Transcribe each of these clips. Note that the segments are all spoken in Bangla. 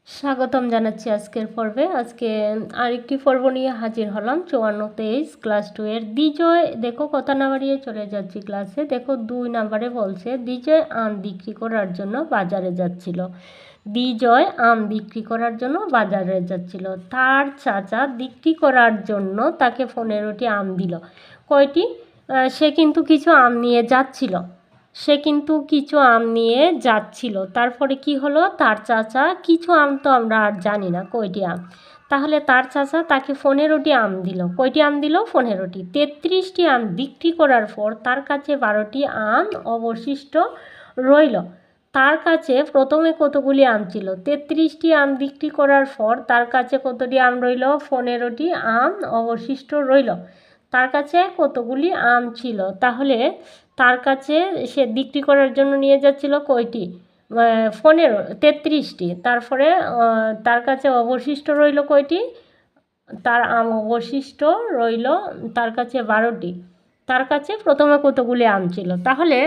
স্বাগতম জানাচ্ছি আজকের পর্বে। আজকে আরেকটি পর্ব নিয়ে হাজির হলাম 54-23 ক্লাস 2 এর। দিজয় দেখো, কথা না বাড়িয়ে চলে যাচ্ছি ক্লাসে। দেখো 2 নম্বরে বলছে দিজয় আম বিক্রি করার জন্য বাজারে যাচ্ছিল। দিজয় আম বিক্রি করার জন্য বাজারে যাচ্ছিল। তার চাচা বিক্রি করার জন্য তাকে 15টি আম দিল। কয়টি? সে কিন্তু কিছু আম নিয়ে যাচ্ছিল। তারপরে কি হলো? তার চাচা কিছু আম, তো আমরা আর জানি না কয়টি আম। তাহলে তার চাচা তাকে 15টি আম দিল। কয়টি আম দিল? 15টি। 33টি আম বিক্রি করার পর তার কাছে 12টি আম অবশিষ্ট রইল। তার কাছে প্রথমে কতগুলি আম ছিল? 33টি আম বিক্রি করার পর তার কাছে কতটি আম রইল? 15টি আম অবশিষ্ট রইল। তার কাছে কতগুলি আম ছিল? তাহলে তার কাছে সে বিক্রি করার জন্য নিয়ে যাচ্ছিল কয়টি? 33টি। তারপরে তার কাছে অবশিষ্ট রইল কয়টি? তার আম অবশিষ্ট রইল তার কাছে 12টি। তার কাছে প্রথমে কতগুলি আম ছিল? তাহলে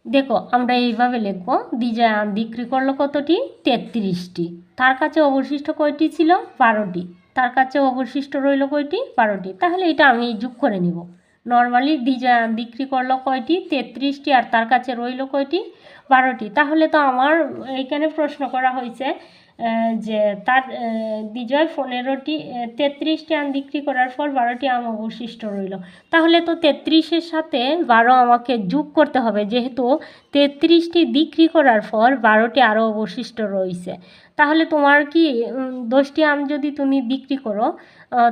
দেখো, আমরা এইভাবে লিখব, দিজয় আম বিক্রি করলো কতটি? 33টি। তার কাছে অবশিষ্ট কয়টি ছিল? 12টি। তার কাছে অবশিষ্ট রইল কয়টি? 12টি। তাহলে এটা আমি যোগ করে নিব। নর্মালি দিজয় আম বিক্রি করলো কয়টি? 33টি। আর তার কাছে রইল কয়টি? 12টি। তাহলে তো আমার এইখানে প্রশ্ন করা হয়েছে যে তার দিজয় 33টি আম বিক্রি করার পর 12টি আম অবশিষ্ট রইল। তাহলে তো 33-এর সাথে 12 আমাকে যোগ করতে হবে, যেহেতু 33টি বিক্রি করার পর 12টি আরও অবশিষ্ট রয়েছে। তাহলে তোমার কি 10টি আম যদি তুমি বিক্রি করো,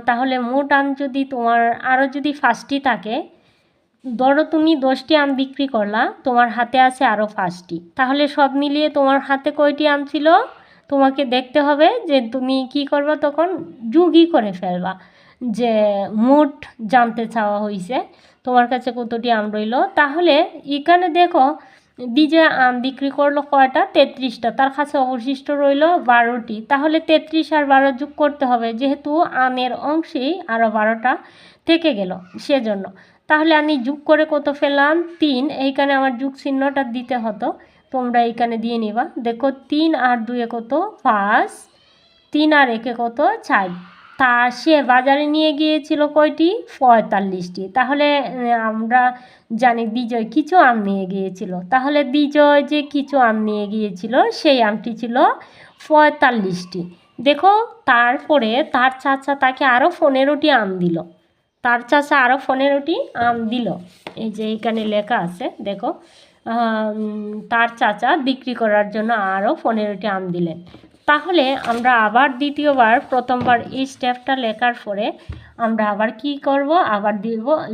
তাহলে মোট আম যদি তোমার আরও যদি 5টি থাকে, ধরো তুমি 10টি আম বিক্রি করলা, তোমার হাতে আছে আরও 5টি, তাহলে সব মিলিয়ে তোমার হাতে কয়টি আম ছিল? তোমাকে দেখতে হবে যে তুমি কি করবা, তখন যোগই করে ফেলবা, যে মোট জানতে চাওয়া হয়েছে তোমার কাছে কতটি আম রইল। তাহলে এখানে দেখো, দিজয় আম বিক্রি করলো কয়টা? 33টা। তার কাছে অবশিষ্ট রইল 12টি। তাহলে 33 আর 12 যোগ করতে হবে, যেহেতু আমের অংশেই আরও 12টা থেকে গেল সেজন্য। তাহলে আমি যোগ করে কত পেলাম? 3। এইখানে আমার যোগ চিহ্নটা দিতে হতো, তোমরা এইখানে দিয়ে নিবা। দেখো 3 আর 2 কত? 5। 3 আর 1 কত? 4। তা সে বাজারে নিয়ে গিয়েছিল কয়টি? 45টি। তাহলে আমরা জানি দিজয় কিছু আম নিয়ে গিয়েছিল। তাহলে দিজয় যে কিছু আম নিয়ে গিয়েছিল সেই আমটি ছিল 45টি। দেখো, তারপরে তার চাচা তাকে আরও 15টি আম দিল। তার চাচা আরও 15টি আম দিল। এই যে এখানে লেখা আছে, দেখো, তার চাচা বিক্রি করার জন্য আরও 15টি আম দিলেন। তাহলে আমরা আবার দ্বিতীয়বার, প্রথমবার এই স্টেপটা লেখার পরে আমরা আবার কি করব? আবার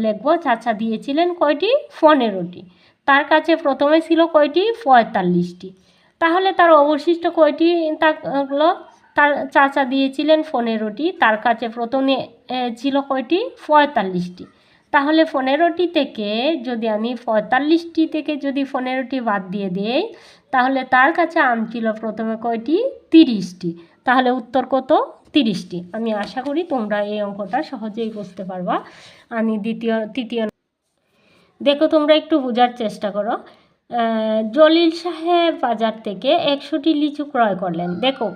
লিখব চাচা দিয়েছিলেন কয়টি? 15টি। তার কাছে প্রথমে ছিল কয়টি? 45টি। তাহলে তার অবশিষ্ট কয়টি থাকলো? তার চাচা দিয়েছিলেন 15টি, তার কাছে প্রথমে ছিল কয়টি? 45টি। তাহলে 15টি থেকে যদি আমি 45টি থেকে যদি 15টি বাদ দিয়ে দেই, তাহলে তার কাছে আম ছিল প্রথমে কয়টি? 30টি। তাহলে উত্তর কত? 30টি। আমি আশা করি তোমরা এই অঙ্কটা সহজেই বুঝতে পারবা। আমি তৃতীয় দেখো, তোমরা একটু বোঝার চেষ্টা করো। জলিল সাহেব বাজার থেকে 100টি লিচু ক্রয় করলেন। দেখো,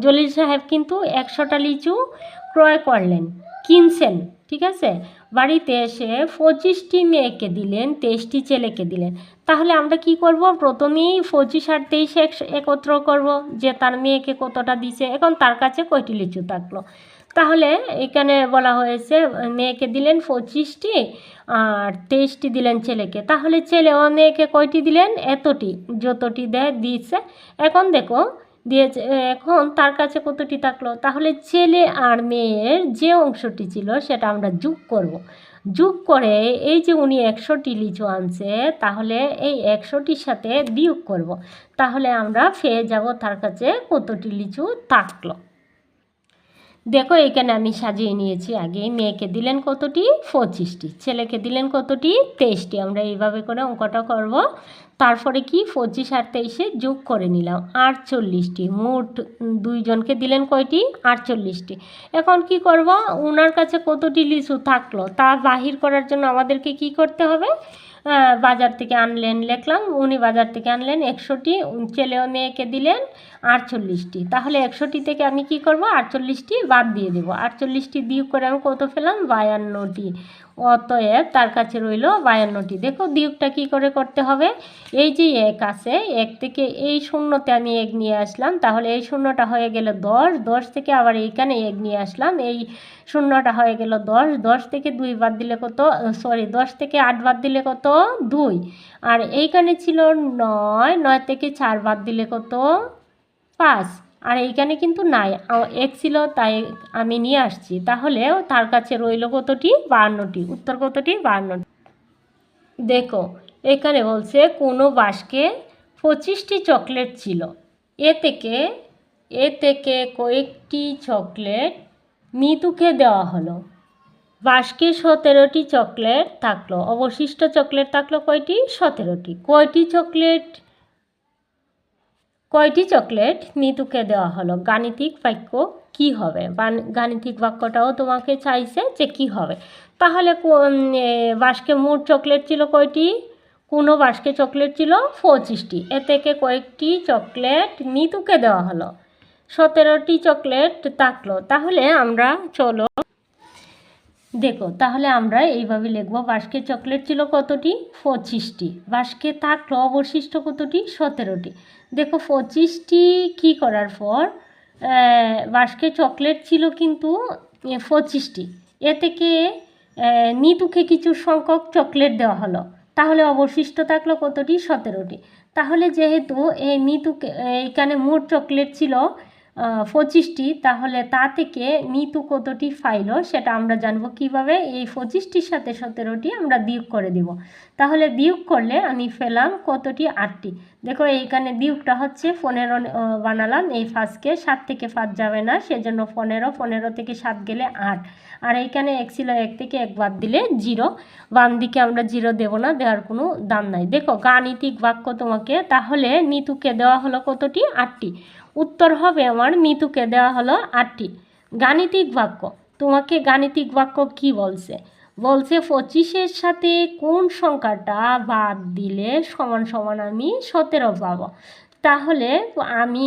জলিল সাহেব কিন্তু 100টা লিচু ক্রয় করলেন, কিনছেন, ঠিক আছে। বাড়িতে এসে 25টি মেয়েকে দিলেন, 23টি ছেলেকে দিলেন। তাহলে আমরা কি করব? প্রথমেই 25 আর 23 একত্র করব, যে তার মেয়েকে কতটা দিছে, এখন তার কাছে কয়টি লিচু থাকলো। তাহলে এখানে বলা হয়েছে মেয়েকে দিলেন 25টি আর 23টি দিলেন ছেলেকে। তাহলে ছেলে ও মেয়েকে কয়টি দিলেন? এতটি, যতটি দিয়েছে। এখন দেখো দিয়েছে, এখন তার কাছে কতটি থাকলো? তাহলে ছেলে আর মেয়ের যে অংশটি ছিল সেটা আমরা যোগ করব। যোগ করে এই যে উনি 100টি লিচু আনছে, তাহলে এই 100টির সাথে বিয়োগ করব। তাহলে আমরা পেয়ে যাব তার কাছে কতটি লিচু থাকলো। দেখো, এখানে আমি সাজিয়ে নিয়েছি। আগে মেয়েকে দিলেন কতটি? 25টি। ছেলেকে দিলেন কতটি? 23টি। আমরা এইভাবে করে অঙ্কটা করব। তারপরে কি 25 আর 23 যোগ করে নিলাম 48টি। মোট দুইজনকে দিলেন কয়টি? 48টি। এখন কি করব? ওনার কাছে কতটি লিচু থাকলো তা বাহির করার জন্য আমাদেরকে কি করতে হবে? বাজার থেকে আনলেন, লিখলাম উনি বাজার থেকে আনলেন 100টি, ছেলে ও মেয়েকে দিলেন 48টি। তাহলে 100টি থেকে আমি কি করব, 48টি বাদ দিয়ে দেবো। 48টি বিয়োগ করে আমি কত পেলাম, 52টি। অতএব তার কাছে রইল 52টি। দেখো বিয়োগটা কি করে করতে হবে, এই যে 1 আছে, 1 থেকে এই শূন্যতে আমি 1 নিয়ে আসলাম, তাহলে এই শূন্যটা হয়ে গেল 10, 10 থেকে আবার এইখানে 1 নিয়ে আসলাম, এই শূন্যটা হয়ে গেল 10, 10 থেকে 2 বাদ দিলে কত, 10 থেকে 8 বাদ দিলে কত, 2। আর এইখানে ছিল 9, 9 থেকে 4 বাদ দিলে কত, 5। আর এইখানে কিন্তু নাই, 1 ছিল তাই আমি নিয়ে আসছি। তাহলে তার কাছে রইল কতটি, 52টি। উত্তর কতটি, 52টি। দেখো এখানে বলছে কোনো বাস্কে 25টি চকলেট ছিল, এ থেকে কয়েকটি চকলেট নিতুকে দেওয়া হলো। বাস্কে 17টি চকলেট থাকলো, অবশিষ্ট চকলেট থাকলো কয়টি, 17টি। কয়টি চকলেট নিতুকে দেওয়া হলো, গাণিতিক বাক্য কি হবে? গাণিতিক বাক্যটাও তোমাকে চাইছে যে কি হবে। তাহলে বাস্কে মোট চকলেট ছিল কয়টি, কোনো বাস্কে চকলেট ছিল 25টি, এ থেকে কয়েকটি চকলেট নিতুকে দেওয়া হলো, 17টি চকলেট থাকলো। তাহলে আমরা চলো দেখো, তাহলে আমরা এইভাবে লিখব, বাস্কে চকলেট ছিল কতটি, 25টি, বাস্কে থাকলো অবশিষ্ট কতটি, 17টি। দেখো 25টি কি করার পর বাস্কে চকলেট ছিল কিন্তু 25টি, এ থেকে নিতুকে কিছু সংখ্যক চকলেট দেওয়া হলো, তাহলে অবশিষ্ট থাকলো কতটি, 17টি। তাহলে যেহেতু এই নিতুকে এইখানে মোট চকলেট ছিল 25টি, তাহলে তা থেকে নিতু কতটি পাইল সেটা আমরা জানবো কিভাবে, এই 25টির সাথে 17টি আমরা বিয়োগ করে দিব। তাহলে বিয়োগ করলে আমি পেলাম কতটি, 8টি। দেখো এইখানে বিয়োগটা হচ্ছে 15 বানালাম, এই 5কে 7 থেকে 5 যাবে না, সেজন্য 15 থেকে 7 গেলে 8। আর এইখানে 1 ছিল, 1 থেকে 1 বাদ দিলে 0। বাম দিকে আমরা 0 দেব না, দেওয়ার কোনো দাম নাই। দেখো গাণিতিক বাক্য তোমাকে, তাহলে নিতুকে দেওয়া হলো কতটি, 8টি। উত্তর হবে আমার, নিতুকে দেওয়া হলো 8টি। গাণিতিক বাক্য, তোমাকে গাণিতিক বাক্য কি বলছে, 25-এর সাথে কোন সংখ্যাটা বাদ দিলে সমান সমান আমি 17 পাবো। তাহলে আমি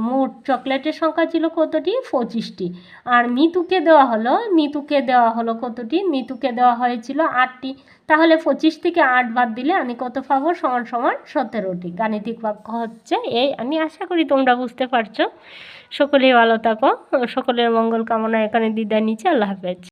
মোট চকলেটের সংখ্যা ছিল কতটি, 25টি। আর নিতুকে দেওয়া হলো কতটি, নিতুকে দেওয়া হয়েছিল 8টি। তাহলে 25 থেকে 8 বাদ দিলে আমি কত পাবো, সমান সমান 17টি। গাণিতিক বাক্য হচ্ছে এই। আমি আশা করি তোমরা বুঝতে পারছো। সকলেই ভালো থাকো, সকলের মঙ্গল কামনা এখানে বিদায় নিচ্ছি। আল্লাহ হাফেজ।